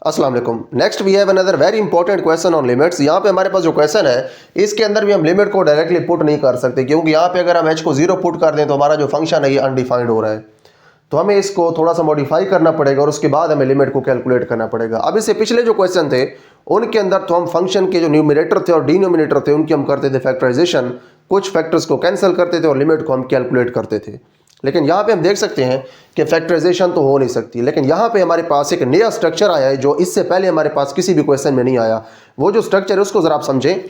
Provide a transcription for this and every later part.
अस्सलाम वालेकुम। Next we have another very important question on limits. यहाँ पे हमारे पास जो क्वेश्चन है इसके अंदर भी हम लिमिट को डायरेक्टली पुट नहीं कर सकते, क्योंकि यहाँ पे अगर हम h को 0 पुट कर दें तो हमारा जो फंक्शन है ये अनडिफाइंड हो रहा है। तो हमें इसको थोड़ा सा मॉडिफाई करना पड़ेगा और उसके बाद हमें लिमिट को कैलकुलेट करना पड़ेगा। अब इससे पिछले जो क्वेश्चन थे उनके अंदर तो हम फंक्शन के जो न्यूमरेटर थे और डिनोमिनेटर थे उनकी हम करते थे फैक्टराइजेशन, कुछ फैक्टर्स को कैंसिल करते थे और लिमिट को हम कैलकुलेट करते थे। लेकिन यहाँ पे हम देख सकते हैं कि फैक्टराइजेशन तो हो नहीं सकती, लेकिन यहाँ पे हमारे पास एक नया स्ट्रक्चर आया है जो इससे पहले हमारे पास किसी भी क्वेश्चन में नहीं आया। वो जो स्ट्रक्चर है उसको जरा आप समझें।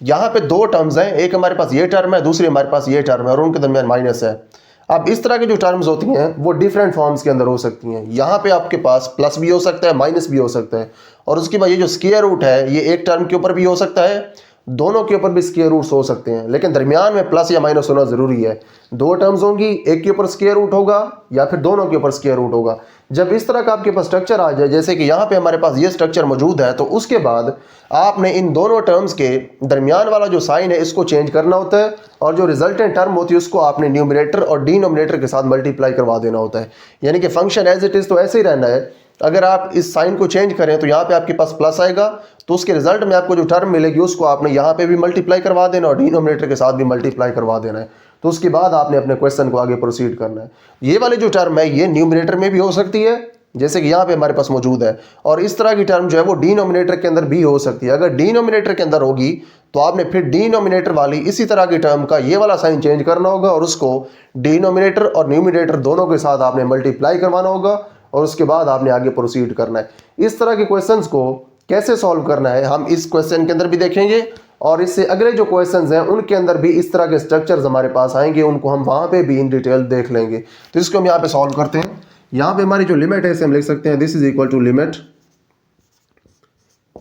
यहाँ पे दो टर्म्स हैं, एक हमारे पास ये टर्म है, दूसरी हमारे पास ये टर्म है और उनके दरमियान माइनस है। अब इस तरह की जो टर्म्स होती हैं वो डिफरेंट फॉर्म्स के अंदर हो सकती हैं। यहाँ पे आपके पास प्लस भी हो सकता है, माइनस भी हो सकता है, और उसके बाद ये जो स्क्वायर रूट है ये एक टर्म के ऊपर भी हो सकता है, दोनों के ऊपर भी स्क्वायर रूट्स हो सकते हैं, लेकिन दरमियान में प्लस या माइनस होना जरूरी है। दो टर्म्स होंगी, एक के ऊपर स्क्वायर रूट होगा या फिर दोनों के ऊपर स्क्वायर रूट होगा। जब इस तरह का आपके पास स्ट्रक्चर आ जाए, जैसे कि यहाँ पे हमारे पास ये स्ट्रक्चर मौजूद है, तो उसके बाद आपने इन दोनों टर्म्स के दरमियान वाला जो साइन है इसको चेंज करना होता है और जो रिजल्टेंट टर्म होती है उसको आपने न्यूमरेटर और डिनोमिनेटर के साथ मल्टीप्लाई करवा देना होता है। यानी कि फंक्शन एज इट इज तो ऐसे ही रहना है। अगर आप इस साइन को चेंज करें तो यहाँ पे आपके पास प्लस आएगा, तो उसके रिजल्ट में आपको जो टर्म मिलेगी उसको आपने यहाँ पे भी मल्टीप्लाई करवा देना और डिनोमिनेटर के साथ भी मल्टीप्लाई करवा देना है। तो उसके बाद आपने अपने क्वेश्चन को आगे प्रोसीड करना है। ये वाली जो टर्म है ये न्यूमरेटर में भी हो सकती है, जैसे कि यहाँ पे हमारे पास मौजूद है, और इस तरह की टर्म जो है वो डिनोमिनेटर के अंदर भी हो सकती है। अगर डिनोमिनेटर के अंदर होगी तो आपने फिर डिनोमिनेटर वाली इसी तरह की टर्म का ये वाला साइन चेंज करना होगा और उसको डिनोमिनेटर और न्यूमरेटर दोनों के साथ आपने मल्टीप्लाई करवाना होगा और उसके बाद आपने आगे प्रोसीड करना है। इस तरह के क्वेश्चंस को कैसे सॉल्व करना है हम इस क्वेश्चन के अंदर भी देखेंगे, और इससे अगले जो क्वेश्चंस हैं उनके अंदर भी इस तरह के स्ट्रक्चर्स हमारे पास आएंगे, उनको हम वहां पे भी इन डिटेल देख लेंगे। तो इसको हम यहाँ पे सॉल्व करते हैं। यहाँ पे हमारी जो लिमिट है इसे हम लिख सकते हैं, this is equal to limit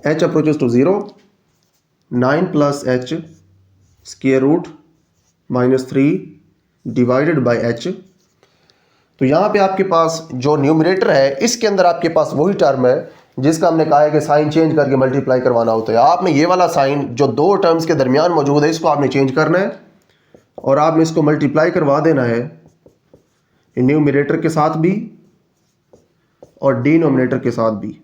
h approaches to 0 9 plus h square root -3 divided by h। तो यहाँ पे आपके पास जो न्यूमरेटर है इसके अंदर आपके पास वही टर्म है जिसका हमने कहा है कि साइन चेंज करके मल्टीप्लाई करवाना होता है। आपने ये वाला साइन जो दो टर्म्स के दरमियान मौजूद है इसको आपने चेंज करना है और आपने इसको मल्टीप्लाई करवा देना है न्यूमरेटर के साथ भी और डिनोमिनेटर के साथ भी।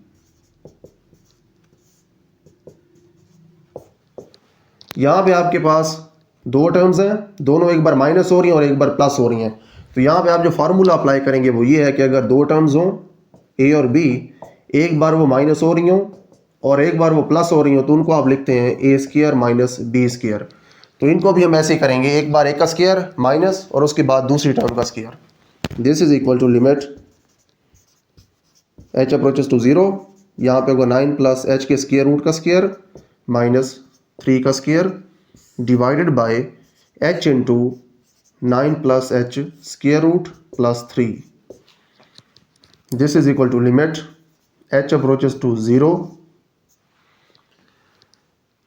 यहाँ पे आपके पास दो टर्म्स हैं, दोनों एक बार माइनस हो रही हैं और एक बार प्लस हो रही हैं। तो यहाँ पे आप जो फार्मूला अप्लाई करेंगे वो ये है कि अगर दो टर्म्स हों ए और बी, एक बार वो माइनस हो रही हों और एक बार वो प्लस हो रही हों, तो उनको आप लिखते हैं ए स्क्वायर माइनस बी स्क्वायर। तो इनको भी हम ऐसे करेंगे, एक बार एक का स्क्वायर माइनस और उसके बाद दूसरी टर्म का square. This is equal to limit h approaches to 0, यहाँ पे होगा 9 प्लस h के स्क्वायर रूट का स्क्वायर -3 का square divided by h into 9 plus h square root +3। This is equal to limit h approaches to 0।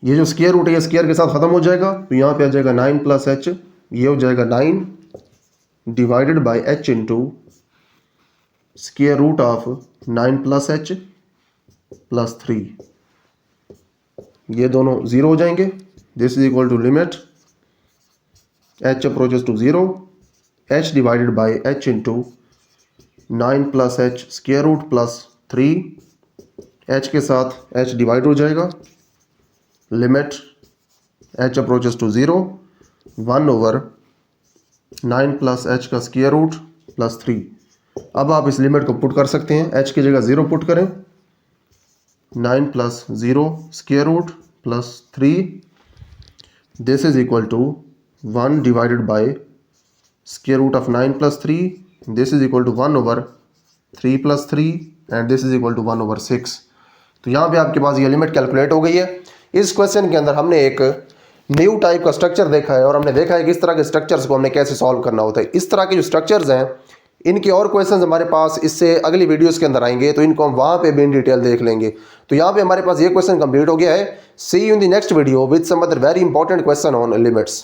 ये जो square root है ये स्क्वायर के साथ खत्म हो जाएगा, तो यहाँ पे आ जाएगा 9 प्लस h, ये हो जाएगा 9 divided by h into square root of 9 plus h +3। ये दोनों 0 हो जाएंगे। This is equal to limit h approaches to 0, h divided by h into 9 plus h square root +3, h के साथ h डिवाइड हो जाएगा। Limit h approaches to 0 1/9 plus h का square root +3। अब आप इस लिमिट को पुट कर सकते हैं, h की जगह 0 पुट करें, 9 plus 0 square root +3। This is equal to 1 divided by square root of 9 plus 3, this is equal to 1/3 + 3 and this is equal to 1/6। तो यहाँ पे आपके पास ये लिमिट कैलकुलेट हो गई है। इस क्वेश्चन के अंदर हमने एक न्यू टाइप का स्ट्रक्चर देखा है और हमने देखा है कि इस तरह के स्ट्रक्चर्स को हमने कैसे सॉल्व करना होता है। इस तरह के जो स्ट्रक्चर्स हैं इनके और क्वेश्चंस हमारे पास इससे अगली वीडियोस के अंदर आएंगे, तो इनको हम वहाँ पे भी इन डिटेल देख लेंगे। तो यहाँ पे हमारे पास ये क्वेश्चन कंप्लीट हो गया है। See you in the next video with some other very important question on limits.